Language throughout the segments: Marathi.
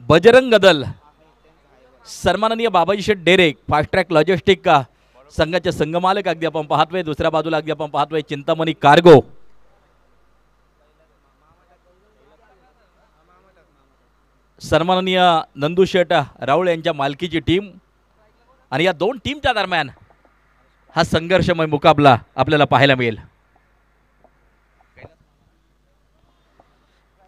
बजरंग दल सन्माननीय बाबाजी शेठ डेरे फास्ट ट्रॅक लॉजिस्टिक का संघाचे संघमालक अगदी आपण पाहतोय. दुसऱ्या बाजूला अगदी आपण पाहतोय चिंतामणी कार्गो. सन्माननीय नंदू शेठ राऊळ यांच्या मालकीची टीम आणि या दोन टीमच्या दरम्यान हा संघर्षमय मुकाबला आपल्याला पाहायला मिळेल.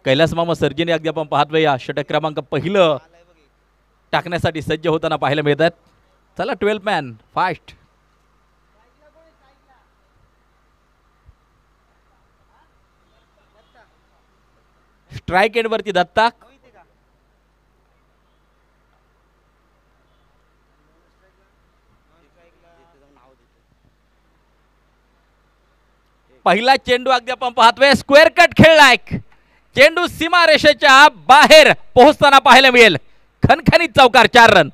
कैलास मामा सर्जीने अगदी आपण पाहतोय या षटक क्रमांक पहिलं टाकण्यासाठी सज्ज होताना पाहायला मिळतात. चला 12 मॅन फास्ट. स्ट्राइक एंड वरती दत्ता. पहिला चेंडू अगदी आपण पाहतोय स्क्वेअर कट खेळलाय. चेंडू सीमा रेषेच्या बाहेर पोहोचताना पाहायला मिळेल. खणखणीत चौकार 4 रन.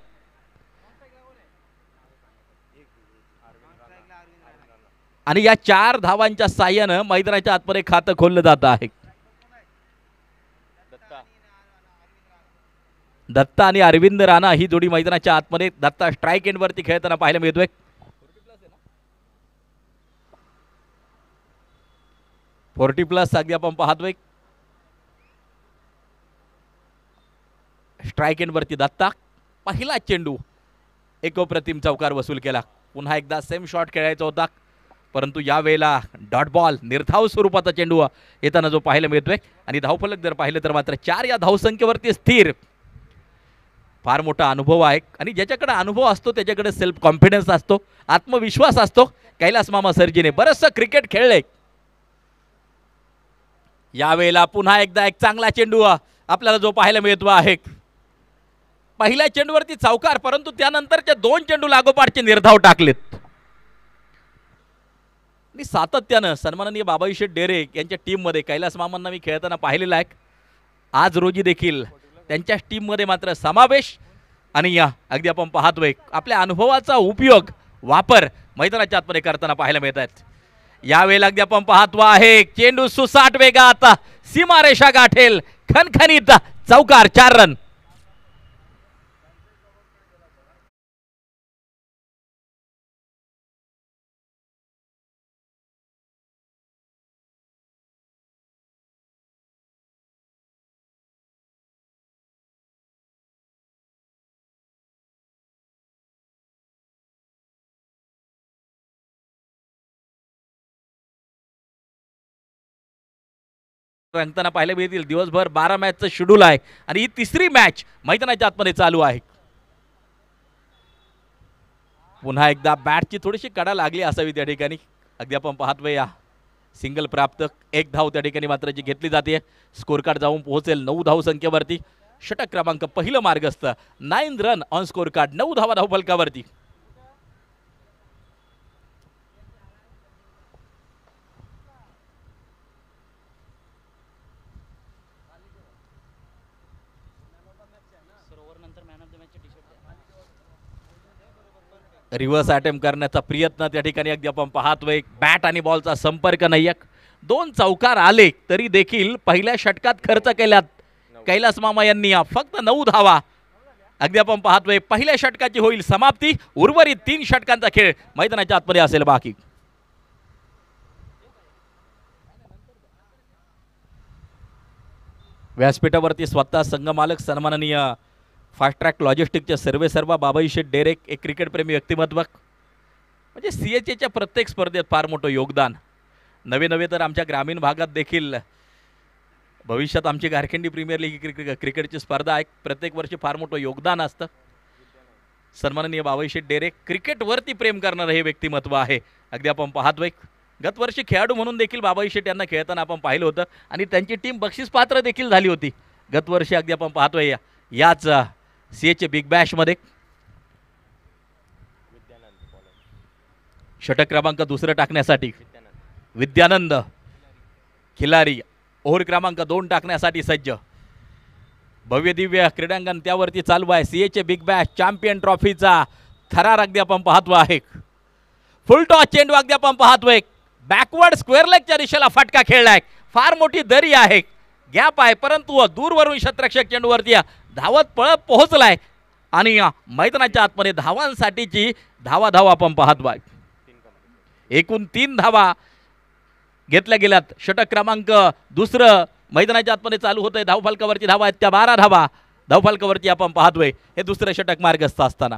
आणि या 4 धावांच्या साह्यानं मैदानाच्या आतमध्ये खातं खोललं जात आहे. दत्ता आणि अरविंद राणा ही जोडी मैदानाच्या आतमध्ये दत्ता स्ट्राइक एंड वरती खेळताना पाहायला मिळतोय. $40+ अगदी आपण पाहतोय. स्ट्राइक एंड वरती दत्ता. पहिला चेंडू एकोप्रतिम चौकार वसूल केला. पुन्हा एकदा सेम शॉट खेळायचा होता परंतु यावेळेला डॉट बॉल निर्धाव स्वरूपाचा चेंडू येताना जो पाहायला मिळतोय. आणि धावफलक जर पाहिलं तर मात्र 4 या धावसंख्येवरती स्थिर. फार मोठा अनुभव आहे आणि ज्याच्याकडे अनुभव असतो त्याच्याकडे सेल्फ कॉन्फिडन्स असतो, आत्मविश्वास असतो. कैलास मामा सर्जीने बरंचसं क्रिकेट खेळले. यावेळेला पुन्हा एकदा एक चांगला चेंडू आपल्याला जो पाहायला मिळतो आहे. पहिल्या चेंडूवरती चौकार परंतु त्यानंतरच्या 2 चेंडू लागोपाठचे निर्धाव टाकलेत. आणि सातत्यानं सन्माननीय बाबाजी शेठ डेरे यांच्या टीममध्ये कैलास मामांना मी खेळताना पाहिलेलं आहे. आज रोजी देखील त्यांच्याच टीममध्ये मात्र समावेश आणि या अगदी आपण पाहतोय आपल्या अनुभवाचा उपयोग वापर मैदानाच्या आतमध्ये करताना पाहायला मिळत आहेत. यावेळेला अगदी आपण पाहतो आहे चेंडू सुसाट वेगात सीमारेषा गाठेल. खणखणीत चौकार 4 रन. रंगताना पाहायला मिळतील. दिवसभर 12 मॅचचं शेड्यूल आहे आणि ही तिसरी मॅच मैदानाच्या आतमध्ये चालू आहे. पुन्हा एकदा बॅटची थोडीशी कडा लागली असावी त्या ठिकाणी. अगदी आपण पाहतोय या सिंगल प्राप्त 1 धाव त्या ठिकाणी मात्र जी घेतली जाते. स्कोर कार्ड जाऊन पोहोचेल 9 धावसंख्येवरती. षटक क्रमांक पहिलं मार्गस्थ 9 रन ऑन स्कोर कार्ड. 9 धावा धावफलकावरती. रिव्हर्स अटेम्प्ट करण्याचा प्रयत्न त्या ठिकाणी अगदी आपण पाहतोय. बॅट आणि बॉलचा संपर्क नाही. 2 चौकार आले तरी देखील पहिल्या षटकात खर्च केल्यात कैलास मामा यांनी फक्त 9 धावा. अगदी आपण पाहतोय पहिल्या षटकाची होईल समाप्ती. उर्वरित 3 षटकांचा खेळ मैदानाच्या आतमध्ये असेल बाकी. व्यासपीठावरती स्वतः संघमालक सन्माननीय फास्ट ट्रॅक लॉजिस्टिकचे सर्वेसर्वा बाबाजी शेठ डेरे एक क्रिकेटप्रेमी व्यक्तिमत्व. म्हणजे CHAच्या प्रत्येक स्पर्धेत फार मोठं योगदान. नवे तर आमच्या ग्रामीण भागात देखील भविष्यात आमची गारखेंडी प्रीमियर लीग क्रिकेटची स्पर्धा आहे. प्रत्येक वर्षी फार मोठं योगदान असतं. सन्माननीय बाबाजी शेठ डेरे क्रिकेटवरती प्रेम करणारं हे व्यक्तिमत्व आहे. अगदी आपण पाहतोय गतवर्षी खेळाडू म्हणून देखील बाबाजी शेठ यांना खेळताना आपण पाहिलं होतं आणि त्यांची टीम बक्षीस पात्र देखील झाली होती गतवर्षी. अगदी आपण पाहतोय याच CHA बिग बॅश मध्ये. षटक क्रमांक 2 टाकण्यासाठी विद्यानंद खिलारी. ओव्हर क्रमांक 2 टाकण्यासाठी सज्ज. भव्य दिव्य क्रीडांगण त्यावरती चालू आहे. CHA बिग बॅश चॅम्पियन ट्रॉफीचा थरार अगदी आपण पाहतो आहे. फुल टॉस चेंडू अगदी आपण पाहतोय. बॅकवर्ड स्क्वेअर लेगच्या दिशेला फटका खेळलाय. फार मोठी दरी आहे, गॅप आहे परंतु दूरवरून शतरक्षक चेंडूवरती धावत पळत पोहोचलाय आणि मैदानाच्या आतमध्ये धावांसाठीची धावा आपण पाहतोय. एकूण 3 धावा घेतल्या गेल्यात. षटक क्रमांक दुसरं मैदानाच्या आतमध्ये चालू होतंय. धावफलकावरची धावा आहेत त्या 12 धावा धावफलकावरती आपण पाहतोय. हे दुसरं षटक मार्गस्थ असताना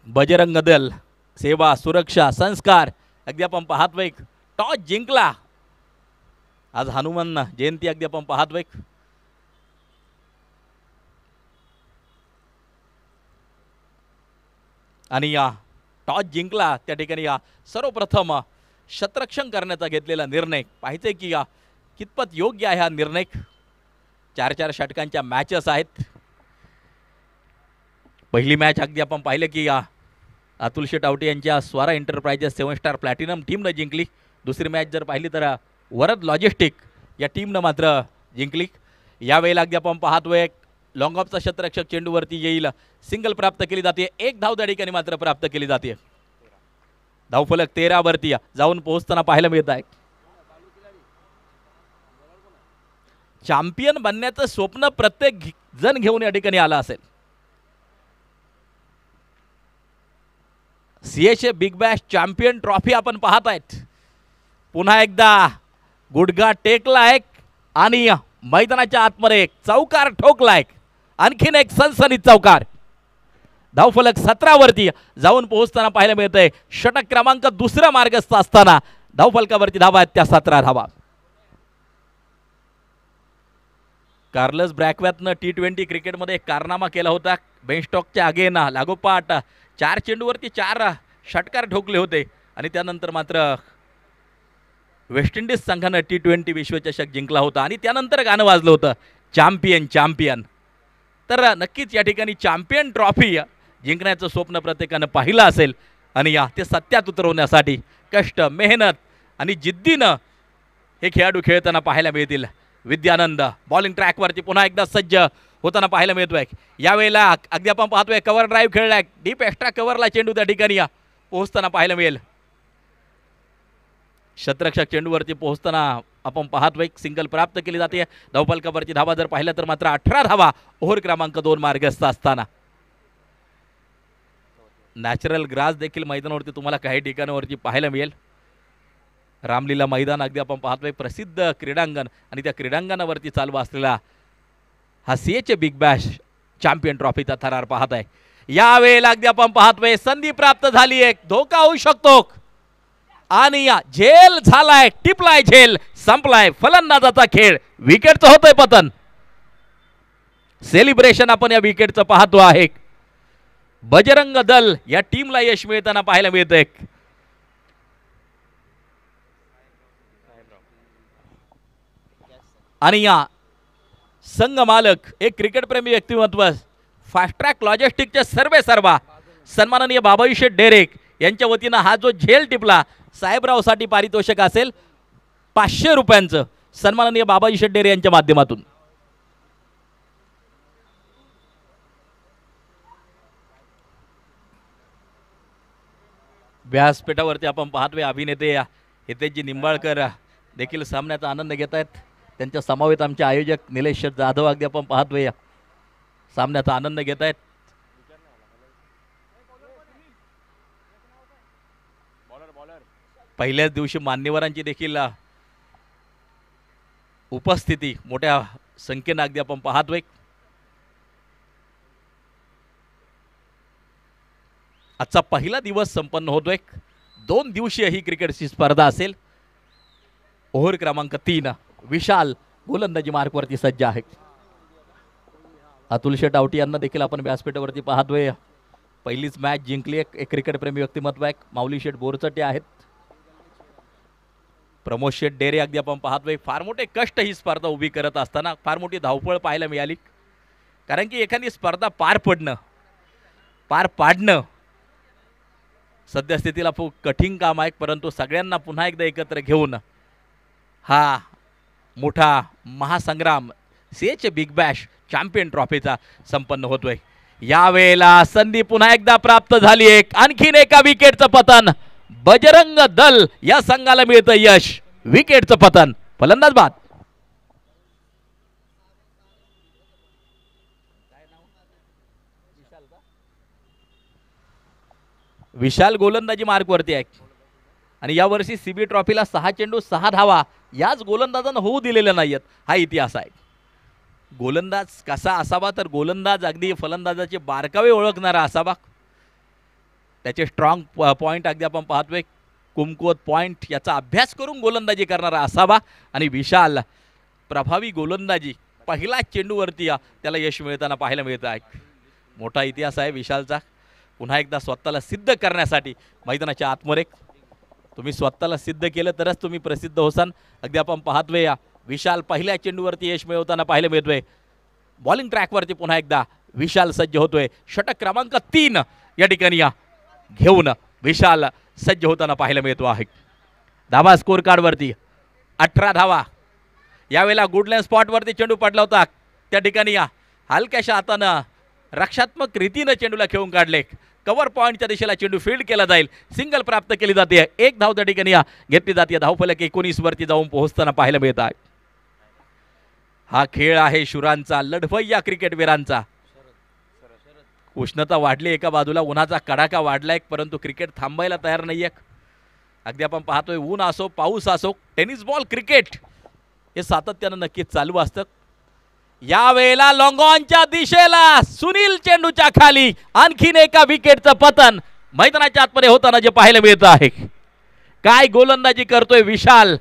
बजरंग दल सेवा सुरक्षा संस्कार अगदी आपण पाहतोय. टॉस जिंकला. आज हनुमान जयंती अगदी आपण पाहतोय. आणि या टॉस जिंकला त्या ठिकाणी या सर्वप्रथम शतरक्षण करण्याचा घेतलेला निर्णय पाहिजे की या कितपत योग्य आहे हा निर्णय. 4-4 षटकांच्या मॅचेस आहेत. पहिली मॅच अगदी आपण पाहिलं की या अतुल शेट आवटे यांच्या स्वरा एंटरप्राइजेस 7 स्टार प्लॅटिनम टीमनं जिंकली. दुसरी मॅच जर पाहिली तर वरद लॉजिस्टिक या टीमनं मात्र जिंकली. यावेळेला अगदी आपण पाहतोय लॉंग ऑफचा शतरक्षक चेंडूवरती येईल. सिंगल प्राप्त केली जाते. एक धाव त्या ठिकाणी मात्र प्राप्त केली जाते. धावफलक 13 वरती जाऊन पोहोचताना पाहायला मिळत आहे. चॅम्पियन बनण्याचं स्वप्न प्रत्येक जण घेऊन या ठिकाणी आला असेल. सीएचे बिग बॅश चॅम्पियन ट्रॉफी आपण पाहत आहेत. पुन्हा एकदा गुडघा टेकलाय आणि मैदानाच्या आतमध्ये एक चौकार ठोकलाय. आणखीन एक सनसनीत चौकार. धावफलक 17 वरती जाऊन पोहोचताना पाहायला मिळतंय. षटक क्रमांक दुसरा मार्गस्थ असताना धावफलकावरती धावा आहेत त्या 17 धावा. कार्लस ब्रॅकवॅथनं T20 क्रिकेटमध्ये एक कारनामा केला होता. बेनस्टॉकच्या आगेना लागोपाठ 4 चेंडूवरती 4 षटकार ठोकले होते आणि त्यानंतर मात्र वेस्ट इंडिज संघानं T20 विश्वचषक जिंकला होता आणि त्यानंतर गाणं वाजलं होतं चॅम्पियन चॅम्पियन. तर नक्कीच या ठिकाणी चॅम्पियन ट्रॉफी जिंकण्याचं स्वप्न प्रत्येकानं पाहिलं असेल आणि ते सत्यात उतरवण्यासाठी कष्ट मेहनत आणि जिद्दीनं हे खेळाडू खेळताना पाहायला मिळतील. विद्यानंद बॉलिंग ट्रॅकवरती पुन्हा एकदा सज्ज होताना पाहायला मिळतोय. यावेळेला अगदी आपण पाहतोय कव्हर ड्राईव्ह खेळलाय. डीप एक्स्ट्रा कव्हरला चेंडू त्या ठिकाणी पोहोचताना पाहायला मिळेल. शतरक्षक चेंडूवरती पोहोचताना आपण पाहतोय सिंगल प्राप्त केली जाते. धावफलकावरची धावा जर पाहिलं तर मात्र 18 धावा ओव्हर क्रमांक 2 मार्गस्थ असताना. नॅचरल ग्रास देखील मैदानावरती तुम्हाला काही ठिकाणावरती पाहायला मिळेल. रामलीला मैदान अगदी आपण पाहतोय प्रसिद्ध क्रीडांगण आणि त्या क्रीडांगणावरती चालू असलेला हा सीएचे बिग बॅश चॅम्पियन ट्रॉफीचा थरार पाहत आहे. यावेळेला अगदी आपण पाहतोय संधी प्राप्त झाली. एक धोका होऊ शकतो आणि या झेल झालाय. टिपलाय झेल. संपलाय फलंदाजाचा खेळ. विकेटचं होतंय पतन. सेलिब्रेशन आपण या विकेटचं पाहतो आहे. बजरंग दल या टीमला यश मिळताना पाहायला मिळतंय. आणि या संघ मालक एक क्रिकेट प्रेमी व्यक्तिमत्व फास्ट ट्रॅक लॉजिस्टिकचे सर्वेसर्वा सन्माननीय बाबाई शेठ डेरेक यांच्या वतीनं हा जो झेल टिपला साहेबरावसाठी पारितोषिक असेल 500 रुपयांचं सन्माननीय बाबाई शेठ डेरे यांच्या माध्यमातून. व्यासपीठावरती आपण पाहतोय अभिनेते हितेशजी निंबाळकर देखील सामन्याचा आनंद घेत आहेत. त्यांच्या समवेत आमचे आयोजक निलेश जाधव अगदी आपण पाहतोय सामन्याचा आनंद घेत आहेत. पहिल्याच दिवशी मान्यवरांची देखील उपस्थिती मोठ्या संख्येने अगदी आपण पाहतोय. आजचा पहिला दिवस संपन्न होतोय. 2 दिवसीय ही क्रिकेटची स्पर्धा असेल. ओव्हर क्रमांक 3 विशाल गोलंदाजी मार्कवरती सज्ज आहे. अतुल शेट आवटी यांना देखील आपण व्यासपीठावरती पाहतोय. पहिलीच मॅच जिंकली. एक क्रिकेट प्रेमी व्यक्तिमत्व आहे. माऊली शेठ बोरचटे आहेत. प्रमोद शेठ डेरे अगदी आपण पाहतोय. फार मोठे कष्ट ही स्पर्धा उभी करत असताना फार मोठी धावपळ पाहायला मिळाली. कारण की एखादी स्पर्धा पार पाडणं सद्यस्थितीला खूप कठीण काम आहे. परंतु सगळ्यांना पुन्हा एकदा एकत्र घेऊन हा मोठा महासंग्राम सीएचे बिग बॅश चॅम्पियन ट्रॉफीचा संपन्न होतोय. यावेळेला संधी पुन्हा एकदा प्राप्त झाली. आणखीन एका विकेटचं पतन. बजरंग दल या संघाला मिळतं यश. विकेटचं पतन. फलंदाज बाद. विशाल गोलंदाजी मार्कवरती आहे आणि यावर्षी सीबी ट्रॉफीला 6 चेंडू 6 धावा याच गोलंदाजांना होऊ दिलेल्या नाहीत. हा इतिहास आहे. गोलंदाज कसा असावा तर गोलंदाज अगदी फलंदाजाचे बारकावे ओळखणारा असावा. त्याचे स्ट्रॉंग पॉईंट अगदी आपण पाहतोय, कुमकुवत पॉईंट याचा अभ्यास करून गोलंदाजी करणारा असावा. आणि विशाल प्रभावी गोलंदाजी पहिला चेंडूवरती त्याला यश मिळताना पाहायला मिळत आहे. मोठा इतिहास आहे विशालचा. पुन्हा एकदा स्वतःला सिद्ध करण्यासाठी मैदानाच्या आतमध्ये तुम्ही स्वतःला सिद्ध केलं तरच तुम्ही प्रसिद्ध होसान. अगदी आपण पाहतोय या विशाल पहिल्या चेंडूवरती यश मिळवताना पाहायला मिळतोय. बॉलिंग ट्रॅकवरती पुन्हा एकदा विशाल सज्ज होतोय. षटक क्रमांक 3 या ठिकाणी घेऊन विशाल सज्ज होताना पाहायला मिळतो आहे. धावा स्कोर कार्डवरती 18 धावा. यावेळेला गुडलँड स्पॉटवरती चेंडू पडला होता, त्या ठिकाणी हलक्याशा हातानं रक्षात्मक रीतीनं चेंडूला खेळून काढले. कव्हर पॉईंटच्या दिशेला चेंडू फील्ड केला जाईल. सिंगल प्राप्त केली जाते. एक धाव त्या ठिकाणी घेतली जाते. धावफलक 19 वरती जाऊन पोहोचताना पाहायला मिळत आहे. हा खेळ आहे शुरांचा, लढवय्या क्रिकेटवीरांचा. उष्णता वाढली एका बाजूला, उन्हाचा कडाका वाढलाय, परंतु क्रिकेट थांबायला तयार नाहीये. अगदी आपण पाहतोय ऊन असो पाऊस असो, टेनिस बॉल क्रिकेट हे सातत्यानं नक्कीच चालू असतं. यावेळेला लॉंगॉनच्या दिशेला सुनील चेंडूच्या खाली आणखीन एका विकेटचं पतन मैदानाच्या आतमध्ये होताना जे पाहायला मिळतं आहे. काय गोलंदाजी करतोय विशाल.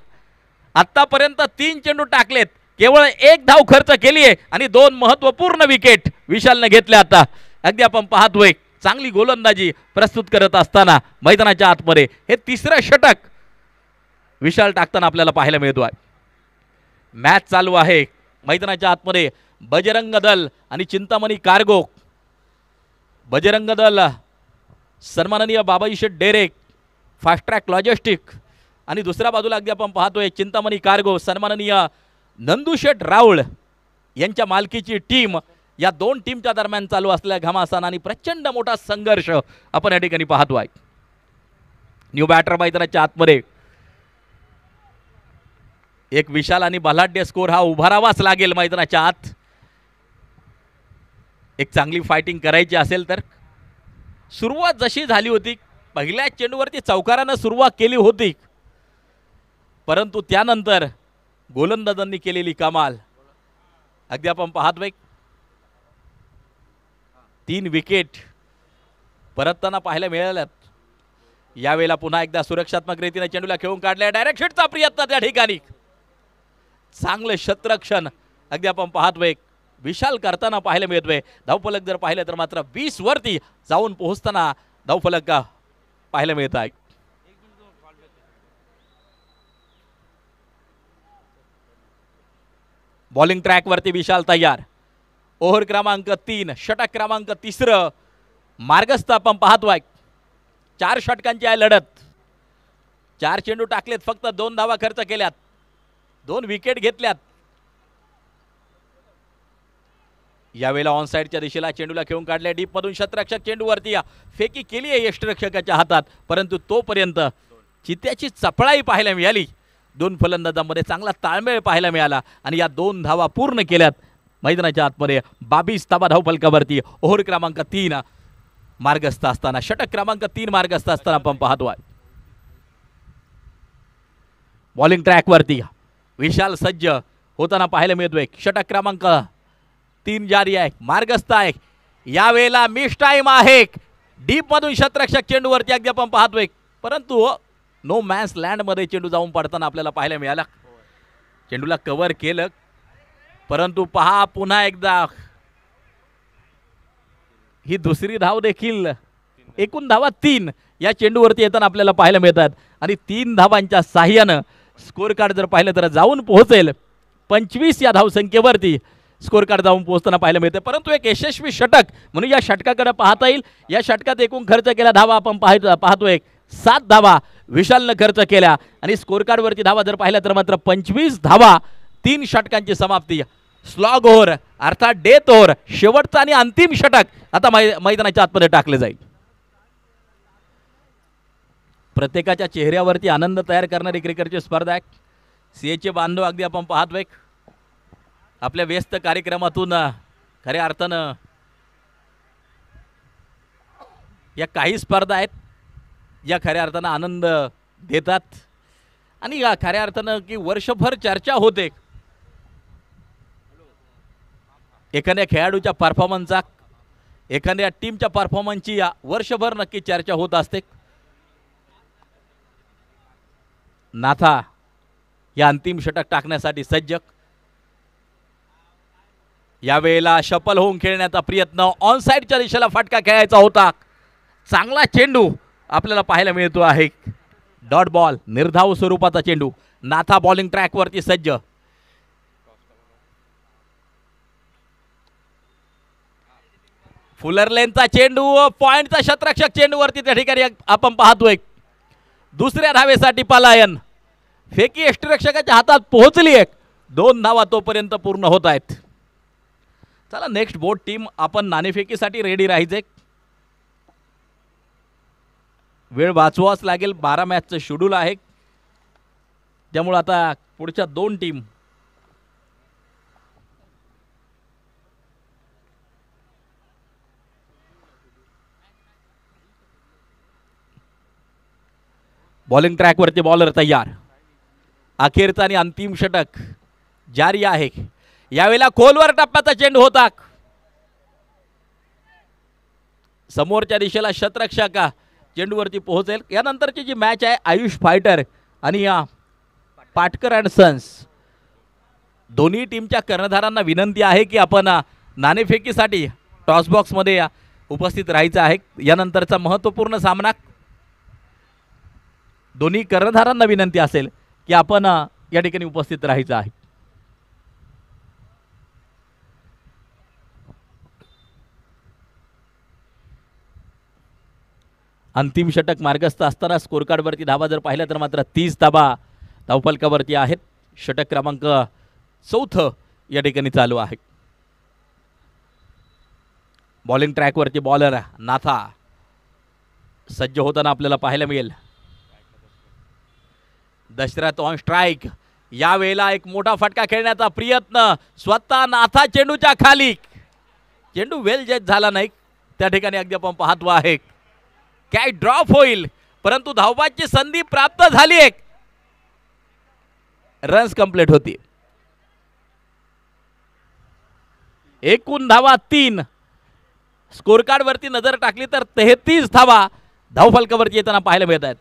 आतापर्यंत 3 चेंडू टाकलेत, केवळ 1 धाव खर्च केली आहे आणि 2 महत्वपूर्ण विकेट विशालने घेतल्या. आता अगदी आपण पाहतोय चांगली गोलंदाजी प्रस्तुत करत असताना मैदानाच्या आतमध्ये हे 3रं षटक विशाल टाकताना आपल्याला पाहायला मिळतो आहे. मॅच चालू आहे मैदानाच्या आतमध्ये. बजरंग दल आणि चिंतामणी कार्गो. बजरंग दल सन्माननीय बाबाजी शेठ डेरेक फास्ट ट्रॅक लॉजिस्टिक आणि दुसऱ्या बाजूला अगदी आपण पाहतोय चिंतामणी कार्गो सन्माननीय नंदुशेठ राऊळ यांच्या मालकीची टीम. या 2 टीमच्या दरम्यान चालू असलेल्या घमासान आणि प्रचंड मोठा संघर्ष आपण या ठिकाणी पाहतो आहे. न्यू बॅटर मैदानाच्या आतमध्ये एक विशाल आणि बलाढ्य स्कोर हा उभारावाच लागेल मैदानाच्या आत. एक चांगली फायटिंग करायची असेल तर सुरुवात जशी झाली होती, पहिल्या चेंडूवरती चौकारानं सुरुवात केली होती, परंतु त्यानंतर गोलंदाजांनी केलेली कमाल. अगदी आपण पाहतोय 3 विकेट परतताना पाहायला मिळाल्यात. यावेळेला पुन्हा एकदा सुरक्षात्मक रीतीने चेंडूला खेळून काढल्या. डायरेक्ट हिटचा प्रयत्न त्या ठिकाणी. चांगलं क्षेत्ररक्षण अगदी आपण पाहतोय विशाल करताना पाहायला मिळतोय. धावफलक जर पाहिलं तर मात्र 20 वरती जाऊन पोहोचताना धावफलक पाहायला मिळत आहे. बॉलिंग ट्रॅक वरती विशाल तयार. ओव्हर क्रमांक 3 षटक क्रमांक 3 मार्गस्थ आपण पाहतोय. 4 षटकांची आहे लढत. 4 चेंडू टाकलेत, फक्त 2 धावा खर्च केल्यात, 2 विकेट घेतल्यात. यावेळेला ऑन साइडच्या दिशेला चेंडूला खेळून काढले. डीप मधून शतरक्षक चेंडूवरती फेकी केली आहे यष्टिरक्षकाच्या हातात, परंतु तोपर्यंत चित्याची चपळाई पाहायला मिळाली. 2 फलंदाजांमध्ये चांगला ताळमेळ पाहायला मिळाला आणि या 2 धावा पूर्ण केल्यात. मैदानाच्या आतमध्ये 22 धावा धावफलकावरती. ओव्हर क्रमांक 3 मार्गस्थ असताना, षटक क्रमांक 3 मार्गस्थ असताना आपण पाहतोय. बॉलिंग ट्रॅकवरती विशाल सज्ज होताना पाहायला मिळतोय. षटक क्रमांक 3 जारी आहे, मार्गस्थ आहे. यावेळेला मिस टाइम आहे. डीप मधून शतरक्षक चेंडूवरती अगदी आपण पाहतोय, परंतु नो मॅन्स लँड मध्ये चेंडू जाऊन पडताना आपल्याला पाहायला मिळाला. चेंडूला कव्हर केलं, परंतु पहा पुन्हा एकदा ही दुसरी धाव देखील. एकूण धावा 3 या चेंडूवरती येताना आपल्याला पाहायला मिळतात आणि 3 धावांच्या साह्यानं स्कोर कार्ड जर पाहिलं तर जाऊन पोहोचेल 25 या धावसंख्येवरती. स्कोर कार्ड जाऊन पोहोचताना पाहायला मिळते, परंतु एक यशस्वी षटक म्हणून या षटकाकडे पाहता येईल. या षटकात एकूण खर्च केला धावा आपण पाहतोय 7 धावा विशालनं खर्च केल्या आणि स्कोर कार्डवरती धावा जर पाहिल्या तर मात्र 25 धावा. 3 षटकांची समाप्ती. स्लॉग ओव्हर अर्थात डेथ ओव्हर, शेवटचा आणि अंतिम षटक आता मैदानाच्या आतमध्ये टाकले जाईल. प्रत्येकाच्या चेहऱ्यावरती आनंद तयार करणारी क्रिकेटची स्पर्धा आहे. सीएचे बांधव अगदी आपण पाहतोय आपल्या व्यस्त कार्यक्रमातून खऱ्या अर्थानं या काही स्पर्धा आहेत या खऱ्या अर्थानं आनंद देतात आणि या खऱ्या अर्थानं की वर्षभर चर्चा होते एखाद्या खेळाडूच्या परफॉर्मन्सचा, एखाद्या टीमच्या परफॉर्मन्सची या वर्षभर नक्की चर्चा होत असते. नाथा या अंतिम षटक टाकण्यासाठी सज्ज. यावेळेला शफल होऊन खेळण्याचा प्रयत्न, ऑन साइडच्या दिशेला फटका खेळायचा होता. चांगला चेंडू आपल्याला पाहायला मिळतो आहे. डॉट बॉल, निर्धाव स्वरूपाचा चेंडू. नाथा बॉलिंग ट्रॅकवरती सज्ज. फुलर लेनचा चेंडू, पॉइंटचा शतरक्षक चेंडूवरती त्या ठिकाणी आपण पाहतोय. दुसऱ्या धावेसाठी पलायन. फेकी यष्टिरक्षकाच्या हातात पोहोचली एक. 2 धावा तोपर्यंत पूर्ण होत आहेत. चला नेक्स्ट बोर्ड टीम आपण नाणेफेकीसाठी रेडी राहायचे. वेळ वाचवाच लागेल. 12 मॅचचं शेड्यूल आहे त्यामुळे आता पुढच्या 2 टीम बॉलिंग ट्रॅकवरती बॉलर तयार. अखेरचा आणि अंतिम षटक जारी आहे. यावेळेला खोलवर टप्प्याचा चेंडू होता. समोरच्या दिशेला शतरक्षक चेंडूवरती पोहोचेल. यानंतरची जी मॅच आहे आयुष फायटर आणि पाटकर अँड सन्स, दोन्ही टीमच्या कर्णधारांना विनंती आहे की आपण नाणेफेकीसाठी टॉस बॉक्समध्ये उपस्थित राहायचं आहे. यानंतरचा महत्त्वपूर्ण सामना. दोन्ही कर्णधारांना विनंती असेल की आपण या ठिकाणी उपस्थित राहायचं आहे. अंतिम षटक मार्गस्थ असताना स्कोर कार्डवरती धावा जर पाहिल्या तर मात्र 30 धावा धावफलकावरती आहेत. षटक क्रमांक 4 या ठिकाणी चालू आहे. बॉलिंग ट्रॅकवरती बॉलर नाथा सज्ज होताना आपल्याला पाहायला मिळेल. Dashrath on strike. यावेळेला एक मोठा फटका खेळण्याचा प्रयत्न. स्वतः नाथा चेंडूच्या खाली. चेंडू वेल जज झाला नाही त्या ठिकाणी. अगदी आपण पाहतो आहे काय ड्रॉप होईल परंतु धावबाची संधी प्राप्त झाली. एक रन्स कंप्लीट होती. एकूण धावा 3. स्कोर कार्ड वरती नजर टाकली तर 33 धावा धावफलकावरती येताना पाहायला मिळत आहेत.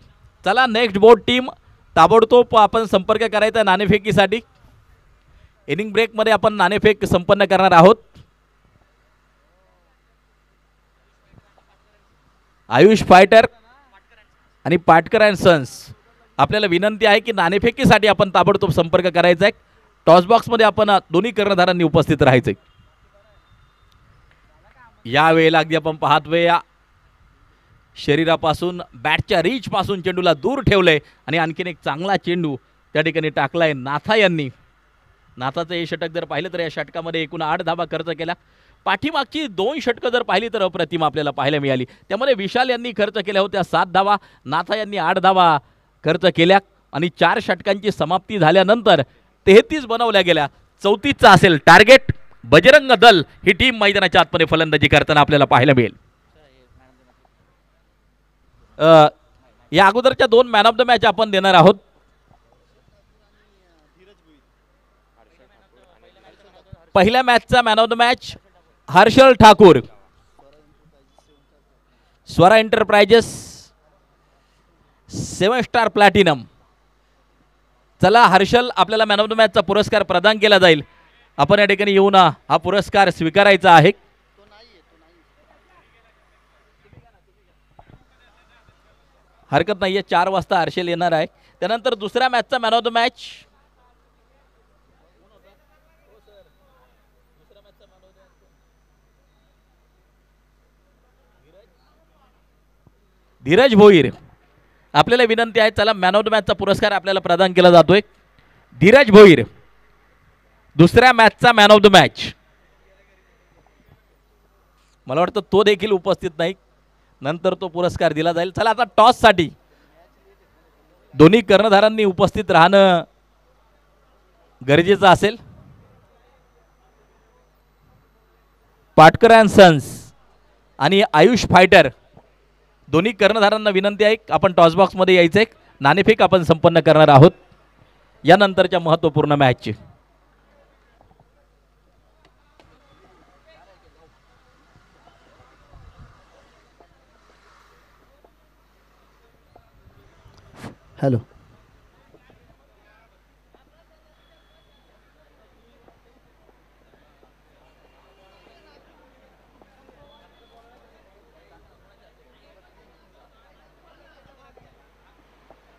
चला नेक्स्ट बोर्ड टीम ताबडतोब आपण संपर्क करायचा नाणेफेकीसाठी. इनिंग ब्रेकमध्ये आपण नाणेफेक संपन्न करणार आहोत. आयुष फायटर आणि पाटकर अँड सन्स, आपल्याला विनंती आहे की नाणेफेकीसाठी आपण ताबडतोब संपर्क करायचा आहे. टॉस बॉक्समध्ये आपण दोन्ही कर्णधारांनी उपस्थित राहायचे. यावेळेला अगदी आपण पाहतोय शरीरापासून बॅटच्या रीच पासून चेंडूला दूर ठेवलंय आणि आणखीन एक चांगला चेंडू त्या ठिकाणी टाकलाय नाथा यांनी. नाथाचं हे षटक जर पाहिलं तर या षटकामध्ये एकूण 8 धावा खर्च केला. पाठीमागची 2 षटकं जर पाहिली तर अप्रतिम आपल्याला पाहायला मिळाली. त्यामध्ये विशाल यांनी खर्च केल्या होत्या 7 धावा, नाथा यांनी 8 धावा खर्च केल्या आणि 4 षटकांची समाप्ती झाल्यानंतर 33 बनवल्या गेल्या. 34चा असेल टार्गेट. बजरंग दल ही टीम मैदानाच्या आतमध्ये फलंदाजी करताना आपल्याला पाहायला मिळेल. या अगोदरच्या 2 मॅन ऑफ द मॅच आपण देणार आहोत. पहिल्या मॅचचा man of the match Harshal Thakur, Swara Enterprises 7 star platinum. चला हर्षल, आपल्याला मॅन ऑफ द मॅचचा पुरस्कार प्रदान केला जाईल. आपण या ठिकाणी येऊन हा पुरस्कार स्वीकारायचा आहे. हरकत नाहीये. 4 वाजता हर्षल येणार आहे. त्यानंतर दुसऱ्या मॅचचा man of the match Dheeraj Bhoir. आपल्याला विनंती आहे, चला मॅन ऑफ द मॅचचा पुरस्कार आपल्याला प्रदान केला जातोय. धीरज भोईर दुसऱ्या मॅचचा मॅन ऑफ द मॅच. मला वाटतं तो देखील उपस्थित नाही, नंतर तो पुरस्कार दिला जाईल. चला आता टॉस साठी दोन्ही कर्णधारांनी उपस्थित राहणं गरजेचं असेल. पाटकर अँड सन्स आणि आयुष फायटर दोन्ही कर्णधारांना विनंती आहे आपण टॉस बॉक्समध्ये यायचं आहे. नाणेफेक आपण संपन्न करणार आहोत यानंतरच्या महत्त्वपूर्ण मॅचची. हॅलो,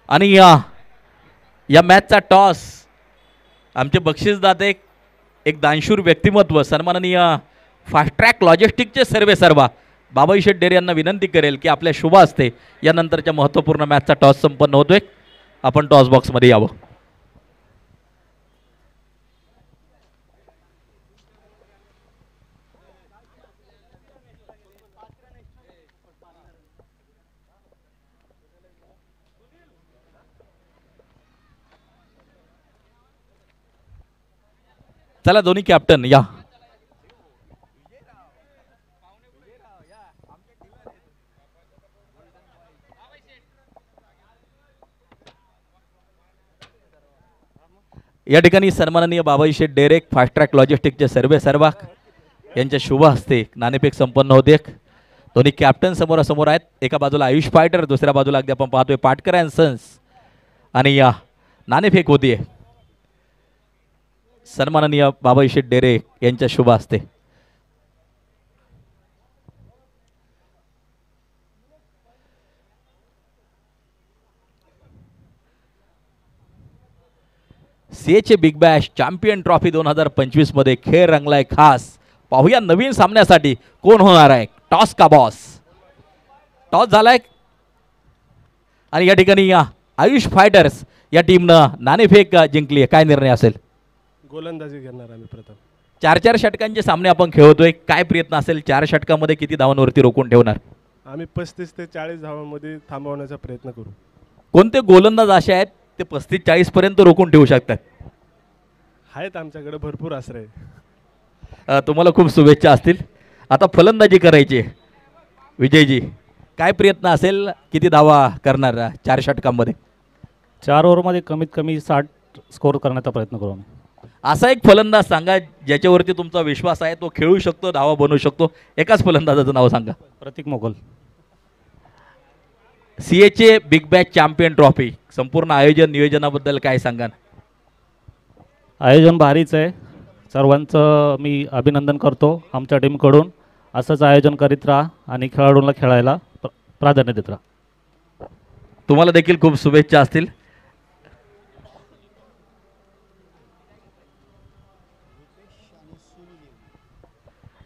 आणि या मॅचचा टॉस आमचे बक्षीसदाते एक दानशूर व्यक्तिमत्व सन्माननीय फास्ट ट्रॅक लॉजिस्टिकचे सर्वेसर्वा बाबाई शेठ डेरे यांना विनंती करेल की आपल्या शुभ हस्ते यानंतरच्या महत्त्वपूर्ण मॅचचा टॉस संपन्न होतोय. आपण टॉस बॉक्समध्ये यावं. चला दोन्ही कॅप्टन या. या ठिकाणी सन्माननीय बाबाई शेठ डेरे फास्ट ट्रॅक लॉजिस्टिकचे सर्वेसर्वा यांच्या शुभ हस्ते नाणेफेक संपन्न होते. दोन्ही कॅप्टन समोरासमोर आहेत. एका बाजूला आयुष फायटर, दुसऱ्या बाजूला अगदी आपण पाहतोय पाटकर अँड सन्स. आणि या नाणेफेक होतीये सन्माननीय बाबाई शेठ डेरे यांच्या शुभ हस्ते. सीएचे बिग बॅश चॅम्पियन ट्रॉफी 2025 मध्ये खेळ रंगलाय खास. पाहूया नवीन सामन्यासाठी कोण होणार आहे टॉस का बॉस. टॉस झालाय आणि या ठिकाणी या आयुष फायटर्स या टीमनं नाणेफेक जिंकली आहे. काय निर्णय असेल? गोलंदाजी घेणार आम्ही प्रथम. 4-4 षटकांचे सामने आपण खेळतोय. काय प्रयत्न असेल 4 षटकामध्ये किती धावांवरती रोखून ठेवणार? आम्ही 35 ते 40 धावांमध्ये थांबवण्याचा प्रयत्न करू. कोणते गोलंदाज असे आहेत ते 35-40 पर्यंत रोखून ठेवू शकतात? आहेत आमच्याकडे भरपूर आश्रय. तुम्हाला खूप शुभेच्छा असतील. आता फलंदाजी करायची विजयजी, काय प्रयत्न असेल, किती धावा करणार 4 षटकांमध्ये? 4 ओव्हरमध्ये कमीत कमी 60 स्कोर करण्याचा प्रयत्न करू आम्ही. असा एक फलंदाज सांगा ज्याच्यावरती तुमचा विश्वास आहे, तो खेळू शकतो, धावा बनवू शकतो. एकाच फलंदाजाचं नाव सांगा. प्रतीक मोगल. सीएचे बिग बॅश चॅम्पियन ट्रॉफी संपूर्ण आयोजन नियोजनाबद्दल काय सांगा? आयोजन भारीच आहे. सर्वांचं मी अभिनंदन करतो आमच्या टीमकडून. असंच आयोजन करीत राहा आणि खेळाडूंना खेळायला प्राधान्य देत राहा. तुम्हाला देखील खूप शुभेच्छा असतील.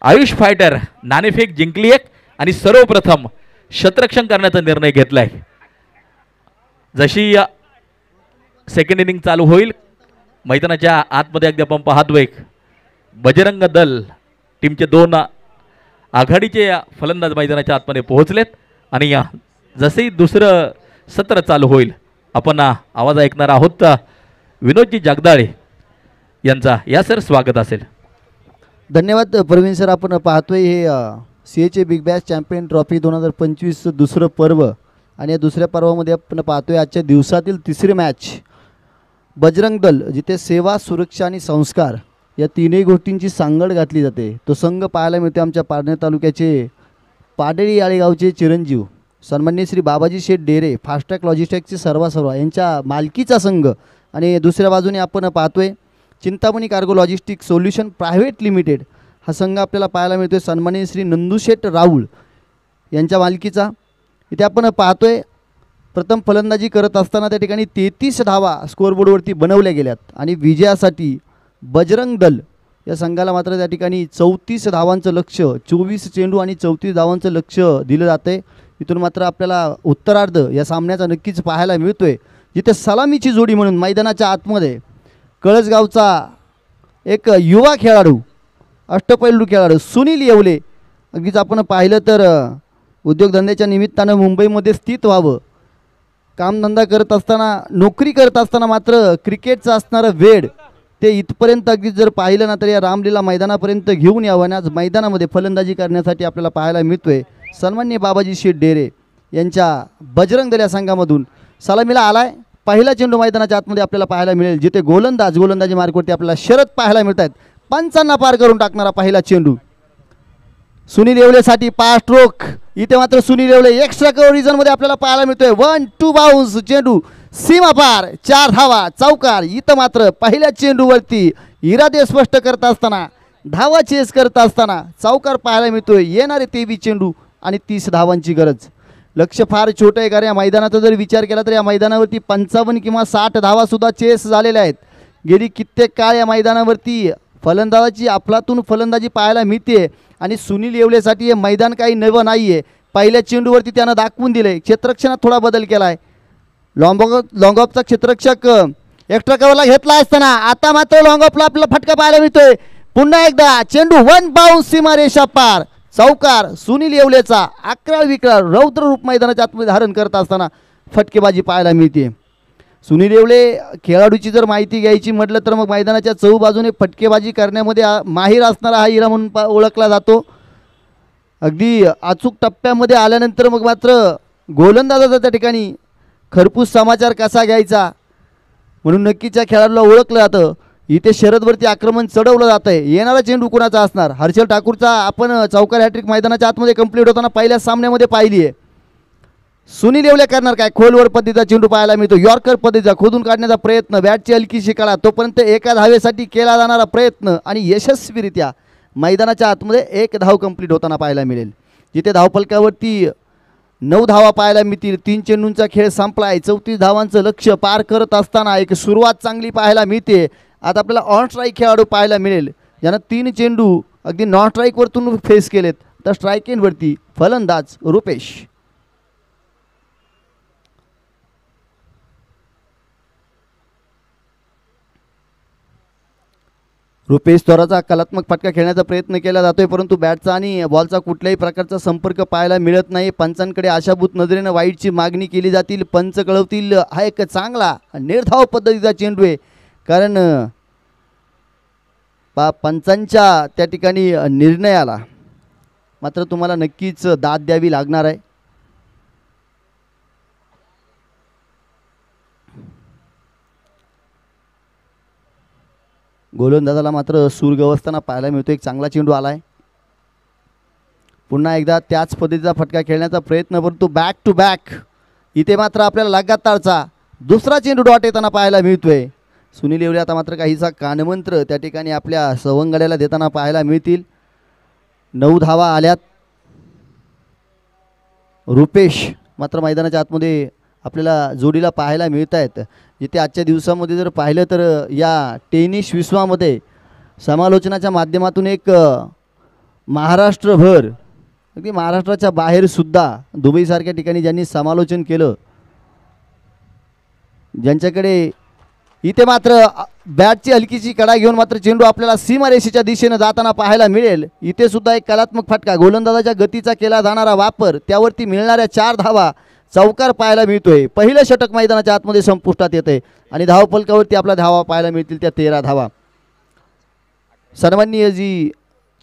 आयुष फायटर नाणेफेक जिंकली एक आणि सर्वप्रथम शतरक्षण करण्याचा निर्णय घेतलाय. जशी सेकंड इनिंग चालू होईल मैदानाच्या आतमध्ये अगदी आपण पाहतोय बजरंग दल टीमचे 2 आघाडीचे फलंदाज मैदानाच्या आतमध्ये पोहोचलेत. आणि जसेही दुसरं सत्र चालू होईल आपण आवाज ऐकणार आहोत विनोदजी जगदाळे यांचा. या सर स्वागत असेल. धन्यवाद प्रवीण सर. आपण पाहतोय हे सीएचे बिग बॅश चॅम्पियन ट्रॉफी 2025 दुसरं पर्व आणि या दुसऱ्या पर्वामध्ये आपण पाहतोय आजच्या दिवसातील तिसरी मॅच. बजरंग दल जिथे सेवा, सुरक्षा आणि संस्कार या तीनही गोष्टींची सांगड घातली जाते, तो संघ पाहायला मिळते आमच्या पारनेर तालुक्याचे पाडळी आळेगावचे चिरंजीव सन्माननीय श्री बाबाजी शेठ डेरे फास्ट ट्रॅक लॉजिस्टिक्सचे सर्व यांच्या मालकीचा संघ. आणि दुसऱ्या बाजूने आपण पाहतोय Chintamani cargo logistic solution private limited हा संघ आपल्याला पाहायला मिळतोय सन्माननीय श्री नंदुशेठ राऊळ यांच्या मालकीचा. इथे आपण पाहतोय प्रथम फलंदाजी करत असताना त्या ठिकाणी 33 धावा स्कोअरबोर्डवरती बनवल्या गेल्यात आणि विजयासाठी बजरंग दल या संघाला मात्र त्या ठिकाणी 34 धावांचं लक्ष, 24 चेंडू आणि 34 धावांचं लक्ष दिलं जातं आहे. इथून मात्र आपल्याला उत्तरार्ध या सामन्याचा नक्कीच पाहायला मिळतोय जिथे सलामीची जोडी म्हणून मैदानाच्या आतमध्ये कळसगावचा एक युवा खेळाडू, अष्टपैलू खेळाडू सुनील येवले. अगदीच आपण पाहिलं तर उद्योगधंद्याच्या निमित्तानं मुंबईमध्ये स्थित व्हावं, कामधंदा करत असताना, नोकरी करत असताना मात्र क्रिकेटचं असणारं वेड ते इथपर्यंत अगदी जर पाहिलं ना तर या रामलीला मैदानापर्यंत घेऊन यावं. आणि आज मैदानामध्ये फलंदाजी करण्यासाठी आपल्याला पाहायला मिळतोय सन्माननीय बाबाजी शेठ डेरे यांच्या बजरंग दल या संघामधून सलामीला आलाय. पहिला चेंडू मैदानाच्या आतमध्ये आपल्याला पाहायला मिळेल, जिथे गोलंदाजी मार्कवरती आपल्याला शरद पाहायला मिळत आहेत. 50 पार करून टाकणारा पहिला चेंडू सुनील येवलेसाठी 5 स्ट्रोक. इथे मात्र सुनील येवले एक्स्ट्रा कव्हर मध्ये आपल्याला पाहायला मिळतोय. 1-2 बाउन्स चेंडू सीमा पार 4 धावा चौकार. इथं मात्र पहिल्या चेंडूवरती इरादे स्पष्ट करत असताना धावा चेस करत असताना चौकार पाहायला मिळतोय. येणारे 23 चेंडू आणि 30 धावांची गरज. लक्ष फार छोटं आहे, कारण या मैदानाचा जर विचार केला तर या मैदानावरती 55 किंवा 60 धावा सुद्धा चेस झालेल्या आहेत. गेली कित्येक काळ या मैदानावरती फलंदाजाची अफलातून फलंदाजी पाहायला मिळते आणि सुनील येवलेसाठी हे मैदान काही नवं नाही आहे. पहिल्या चेंडूवरती त्यानं दाखवून दिले. क्षेत्ररक्षणात थोडा बदल केला आहे. लॉंगऑफचा क्षेत्ररक्षक एक्स्ट्रा कव्हरला घेतला असताना आता मात्र लॉंगऑफला आपल्याला फटका पाहायला मिळतोय. पुन्हा एकदा चेंडू 1 बाउन्स सीमारेषा पार चौकार. सुनील येवलेचा 11 विक्रम रौद्र रूप मैदानाच्या आतमध्ये धारण करत असताना फटकेबाजी पाहायला मिळते. सुनील येवले खेळाडूची जर माहिती घ्यायची म्हटलं तर मग मैदानाच्या चहूबाजूने फटकेबाजी करण्यामध्ये माहीर असणारा हा हिरा म्हणून ओळखला जातो. अगदी अचूक टप्प्यामध्ये आल्यानंतर मग मात्र गोलंदाजाचा त्या ठिकाणी खरपूस समाचार कसा घ्यायचा म्हणून नक्कीच या खेळाडूला ओळखलं जातं. इथे शरदवरती आक्रमण चढवलं जात आहे. येणारा चेंडू कोणाचा असणार? हर्षल ठाकूरचा आपण चौकार हॅट्रिक मैदानाच्या आतमध्ये कंप्लीट होताना पहिल्या सामन्यामध्ये पाहिली आहे. सुनील येवले करणार काय? खोलवर पद्धतीचा चेंडू पाहायला मिळतो. यॉर्कर पद्धतीचा खोदून काढण्याचा प्रयत्न, बॅटची हलकीशी काळा, तोपर्यंत एका धावेसाठी केला जाणारा प्रयत्न आणि यशस्वीरित्या मैदानाच्या आतमध्ये 1 धाव कंप्लीट होताना पाहायला मिळेल. जिथे धावफलकावरती 9 धावा पाहायला मिळतील. 3 चेंडूंचा खेळ संपलाय. 34 धावांचं लक्ष्य पार करत असताना एक सुरुवात चांगली पाहायला मिळते. आता आपल्याला ऑन स्ट्राईक खेळाडू पाहायला मिळेल, ज्यानं 3 चेंडू अगदी नॉन स्ट्राईकवरतून फेस केलेत. तर स्ट्राईक एंडवरती फलंदाज रुपेश. रुपेश स्वराचा कलात्मक फटका खेळण्याचा प्रयत्न केला जातोय, परंतु बॅटचा आणि बॉलचा कुठल्याही प्रकारचा संपर्क पाहायला मिळत नाही. पंचांकडे आशाभूत नजरेनं वाईटची मागणी केली जातील. पंच कळवतील हा एक चांगला निर्धाव पद्धतीचा चेंडू आहे, कारण पंचांच्या त्या ठिकाणी निर्णयाला मात्र तुम्हाला नक्कीच दाद द्यावी लागणार आहे. गोलंदाजाला मात्र सूर गवसताना पाहायला मिळतो. एक चांगला चेंडू आलाय. पुन्हा एकदा त्याच पद्धतीचा फटका खेळण्याचा प्रयत्न, परंतु बॅक टू बॅक इथे मात्र आपल्याला लगातारचा दुसरा चेंडू डॉट येताना पाहायला मिळतोय. सुनील येवले आता मात्र काहीसा कानमंत्र त्या ठिकाणी आपल्या सवंगड्याला देताना पाहायला मिळतील. 9 धावा आल्यात. रुपेश मात्र मैदानाच्या आतमध्ये आपल्याला जोडीला पाहायला मिळत आहेत. जिथे आजच्या दिवसामध्ये जर पाहिलं तर या टेनिस विश्वामध्ये समालोचनाच्या माध्यमातून एक महाराष्ट्रभर अगदी महाराष्ट्राच्या बाहेरसुद्धा दुबईसारख्या ठिकाणी ज्यांनी समालोचन केलं, ज्यांच्याकडे इथे मात्र बॅटची हलकीची कडा घेऊन मात्र चेंडू आपल्याला सीमारेषेच्या दिशेनं जाताना पाहायला मिळेल. इथे सुद्धा एक कलात्मक फटका, गोलंदाजाच्या गतीचा केला जाणारा वापर, त्यावरती मिळणाऱ्या 4 धावा चौकार पाहायला मिळतोय. पहिलं षटक मैदानाच्या आतमध्ये संपुष्टात येते आणि धावफलकावरती आपल्या धावा पाहायला मिळतील, त्या 13 धावा. सन्माननीय जी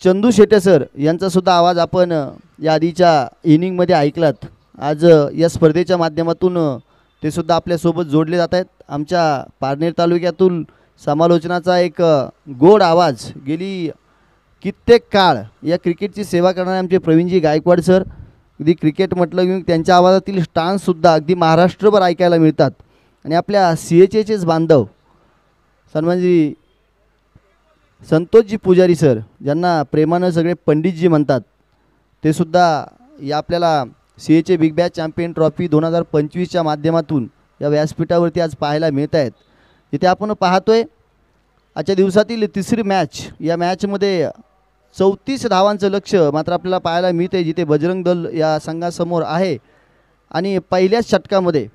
चंदू शेटे सर यांचा सुद्धा आवाज आपण या आधीच्या इनिंगमध्ये ऐकलात. आज या स्पर्धेच्या माध्यमातून ते सुद्धा आपल्यासोबत जोडले जात आहेत. आमच्या पारनेर तालुक्यातून समालोचनाचा एक गोड आवाज गेली कित्येक काळ या क्रिकेटची सेवा करणारे आमचे प्रवीणजी गायकवाड सर, अगदी क्रिकेट म्हटलं की त्यांच्या आवाजातील स्टान्ससुद्धा अगदी महाराष्ट्रभर ऐकायला मिळतात. आणि आपल्या CHAचेच बांधव सन्मानजी संतोषजी पुजारी सर, ज्यांना प्रेमानं सगळे पंडितजी म्हणतात, ते सुद्धा या आपल्याला CHA big bash champion trophy 2025च्या माध्यमातून या व्यासपीठावरती आज पाहायला मिळत आहेत. तिथे आपण पाहतोय आजच्या दिवसातील तिसरी मॅच. या मॅचमध्ये 34 धावांचं लक्ष मात्र आपल्याला पाहायला मिळते, जिथे बजरंग दल या संघासमोर आहे. आणि पहिल्याच षटकामध्ये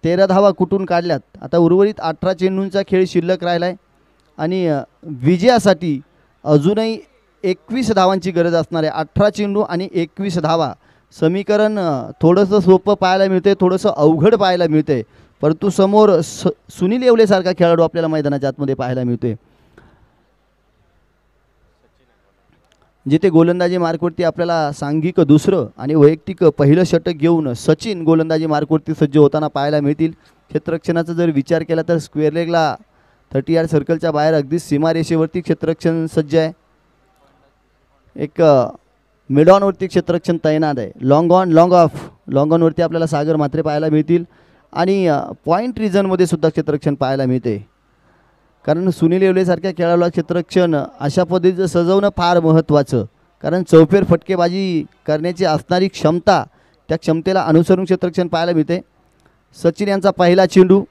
13 धावा कुठून काढल्यात. आता उर्वरित 18 चेंडूंचा खेळ शिल्लक राहिला आहे आणि विजयासाठी अजूनही 21 धावांची गरज असणार आहे. 18 चेंडू आणि 21 धावा. समीकरण थोडंसं सोपं पाहायला मिळते, थोडंसं अवघड पाहायला मिळते, परंतु समोर सुनील येवलेसारखा खेळाडू आपल्याला मैदानाच्या आतमध्ये पाहायला मिळतोय. जिथे गोलंदाजी मार्कवरती आपल्याला सांघिक दुसरं आणि वैयक्तिक पहिलं षटक घेऊन सचिन गोलंदाजी मार्कवरती सज्ज होताना पाहायला मिळतील. क्षेत्ररक्षणाचा जर विचार केला तर स्क्वेअर लेगला 30 यार्ड सर्कलच्या बाहेर अगदी सीमारेषेवरती क्षेत्ररक्षण सज्ज आहे. एक मिड ऑनवरती क्षेत्ररक्षण तैनात आहे. Long on long off long ऑनवरती आपल्याला सागर मात्रे पाहायला मिळतील आणि पॉईंट रिजनमध्ये सुद्धा क्षेत्ररक्षण पाहायला मिळते. कारण सुनील येवलेसारख्या खेळाडूला क्षेत्ररक्षण अशा पद्धतीचं सजवणं फार महत्त्वाचं. कारण चौफेर फटकेबाजी करण्याची असणारी क्षमता, त्या क्षमतेला अनुसरून क्षेत्ररक्षण पाहायला मिळते. सचिन यांचा पहिला चेंडू,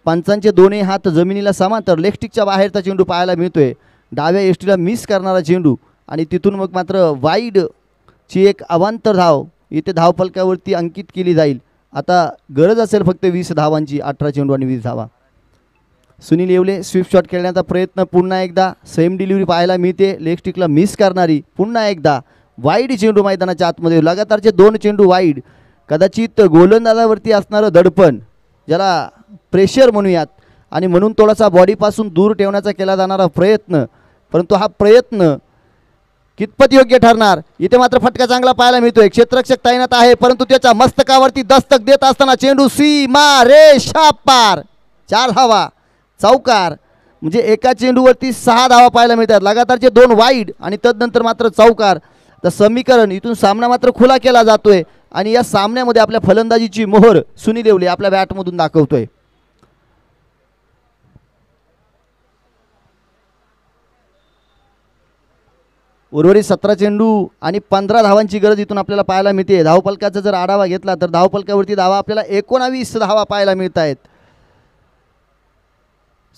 पंचांचे दोन्ही हात जमिनीला समांतर लेग स्टिकच्या बाहेरचा चेंडू पाहायला मिळतोय. डाव्या एसटीला मिस करणारा चेंडू आणि तिथून मग मात्र वाईडची एक अवांतर धाव इथे धावफलकावरती अंकित केली जाईल. आता गरज असेल फक्त 20 धावांची, 18 चेंडू आणि 20 धावा. सुनील येवले स्वीप शॉट खेळण्याचा प्रयत्न पुन्हा एकदा सेम डिलिव्हरी पाहायला मिळते. लेग स्टिकला मिस करणारी पुन्हा एकदा वाईड चेंडू मैदानाच्या आतमध्ये. लगातारचे 2 चेंडू वाईड. कदाचित गोलंदाजावरती असणारं दडपण, ज्याला प्रेशर म्हणूयात, आणि म्हणून थोडासा बॉडीपासून दूर ठेवण्याचा केला जाणारा प्रयत्न, परंतु हा प्रयत्न कितपत योग्य ठरणार. इथे मात्र फटका चांगला पाहायला मिळतोय. क्षेत्ररक्षक तैनात आहे परंतु त्याच्या मस्तकावरती दस्तक देत असताना चेंडू सीमा रेषा पार. 4 धावा, चौकार. म्हणजे एका चेंडूवरती 6 धावा पाहायला मिळतात. लगातारचे 2 वाईड आणि तदनंतर मात्र चौकार. तर समीकरण इथून सामना मात्र खुला केला जातोय आणि या सामन्यामध्ये आपल्या फलंदाजीची मोहर सुनील येवले आपल्या बॅटमधून दाखवतोय. उर्वरित 17 चेंडू आणि 15 धावांची गरज इथून आपल्याला पाहायला मिळते. धावफलकाचा जर आढावा घेतला तर धावफलकावरती धावा आपल्याला 19 धावा पाहायला मिळत आहेत.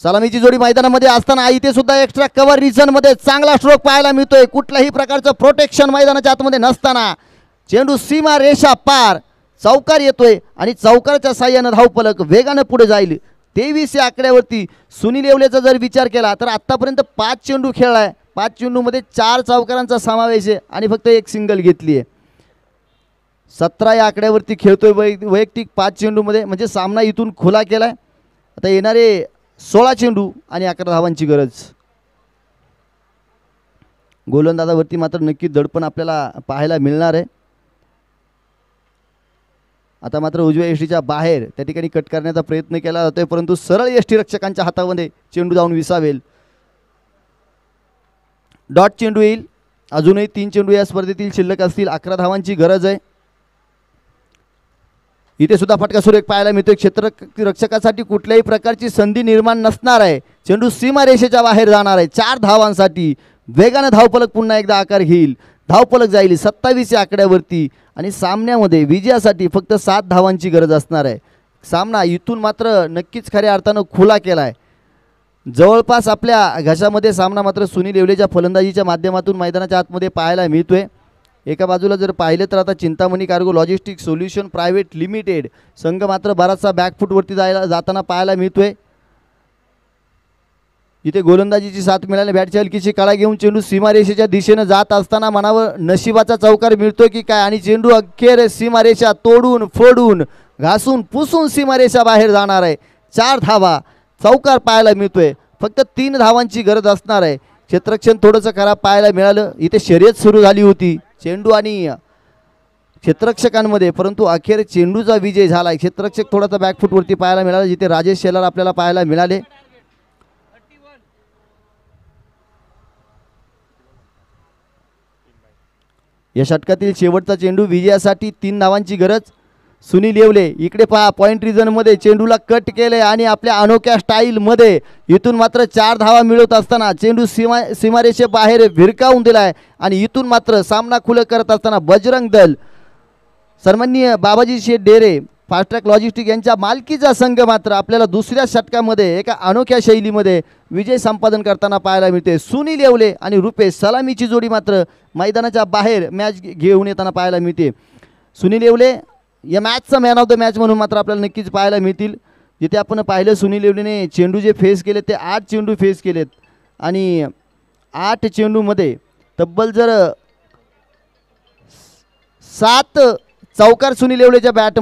सलामीची जोडी मैदानामध्ये असताना इथे सुद्धा एक्स्ट्रा कव्हर रिजनमध्ये चांगला स्ट्रोक पाहायला मिळतोय. कुठल्याही प्रकारचं प्रोटेक्शन मैदानाच्या आतमध्ये नसताना चेंडू सीमा रेषा पार. चौकार येतोय आणि चौकाराच्या साह्यानं धावफलक वेगानं पुढे जाईल. 23 या आकड्यावरती सुनील येवलेचा जर विचार केला तर आत्तापर्यंत 5 चेंडू खेळलाय. 5 चेंडूमध्ये 4 चौकारांचा समावेश आहे आणि फक्त 1 सिंगल घेतली आहे. 17 या आकड्यावरती खेळतोय वैयक्तिक 5 चेंडूमध्ये. म्हणजे सामना इथून खुला केलाय. आता येणारे 16 चेंडू आणि 11 धावांची गरज. गोलंदाजावरती मात्र नक्की दडपण आपल्याला पाहायला मिळणार आहे. आता मात्र उजव्या यष्टीच्या बाहेर त्या ठिकाणी कट करण्याचा प्रयत्न केला जातोय परंतु सरळ यष्टी रक्षकांच्या हातामध्ये चेंडू जाऊन विसावेल. डॉट चेंडू येईल. अजूनही 3 चेंडू या स्पर्धेतील शिल्लक असतील. 11 धावांची गरज आहे. इथे सुद्धा फटका सुरेख पाहायला मिळतोय. क्षेत्ररक्षकासाठी कुठल्याही प्रकारची संधी निर्माण नसणार आहे. चेंडू सीमारेषेच्या बाहेर जाणार आहे. 4 धावांसाठी वेगानं धावफलक पुन्हा एकदा आकार घेईल. धावफलक जाईल 27 या आकड्यावरती आणि सामन्यामध्ये विजयासाठी फक्त 7 धावांची गरज असणार आहे. सामना इथून मात्र नक्कीच खऱ्या अर्थानं खुला केला आहे. जवळपास आपल्या घशामध्ये सामना मात्र सुनील येवलेच्या फलंदाजीच्या माध्यमातून मैदानाच्या आतमध्ये पाहायला मिळतोय. एका बाजूला जर पाहिलं तर आता Chintamani cargo logistic solution private limited संघ मात्र बराचसा बॅकफूटवरती जाताना पाहायला मिळतोय. इथे गोलंदाजीची साथ मिळाली. बॅटची हलकीची कळा घेऊन चेंडू सीमारेषेच्या दिशेनं जात असताना मनावर नशिबाचा चौकार मिळतोय की काय आणि चेंडू अखेर सीमारेषा तोडून फोडून घासून पुसून सीमारेषा बाहेर जाणार आहे. 4 धावा, चौकार पाहायला मिळतोय. फक्त 3 धावांची गरज असणार आहे. क्षेत्ररक्षण थोडंसं खराब पाहायला मिळालं. इथे शर्यत सुरू झाली होती चेंडू आणि क्षेत्ररक्षकांमध्ये परंतु अखेर चेंडूचा विजय झाला. क्षेत्ररक्षक थोडासा बॅकफूटवरती पाहायला मिळाला. जिथे राजेश शेलार आपल्याला पाहायला मिळाले. या षटकातील शेवटचा चेंडू विजयासाठी 3 धावांची गरज. सुनील येवले इकडे पहा पॉईंट रिजनमध्ये चेंडूला कट केले आणि आपल्या अनोख्या स्टाईलमध्ये इथून मात्र 4 धावा मिळवत असताना चेंडू सीमारेषे बाहेर भिरकावून दिलाय आणि इथून मात्र सामना खुलं करत असताना बजरंग दल सन्माननीय बाबाजी शेठ डेरे फास्ट ट्रॅक लॉजिस्टिक यांच्या मालकीचा संघ मात्र आपल्याला दुसऱ्या षटकामध्ये एका अनोख्या शैलीमध्ये विजय संपादन करताना पाहायला मिळते. सुनील येवले आणि रुपेश सलामीची जोडी मात्र मैदानाच्या बाहेर मॅच घेऊन येताना पाहायला मिळते. सुनील येवले या मॅचचा मॅन ऑफ द मॅच म्हणून मात्र आपल्याला नक्कीच पाहायला मिळतील. जिथे आपण पाहिलं सुनील येवलेने चेंडू जे फेस केले ते 8 चेंडू फेस केलेत आणि 8 चेंडूमध्ये तब्बल जर 7 चौकार सुनील येवलेच्या बॅट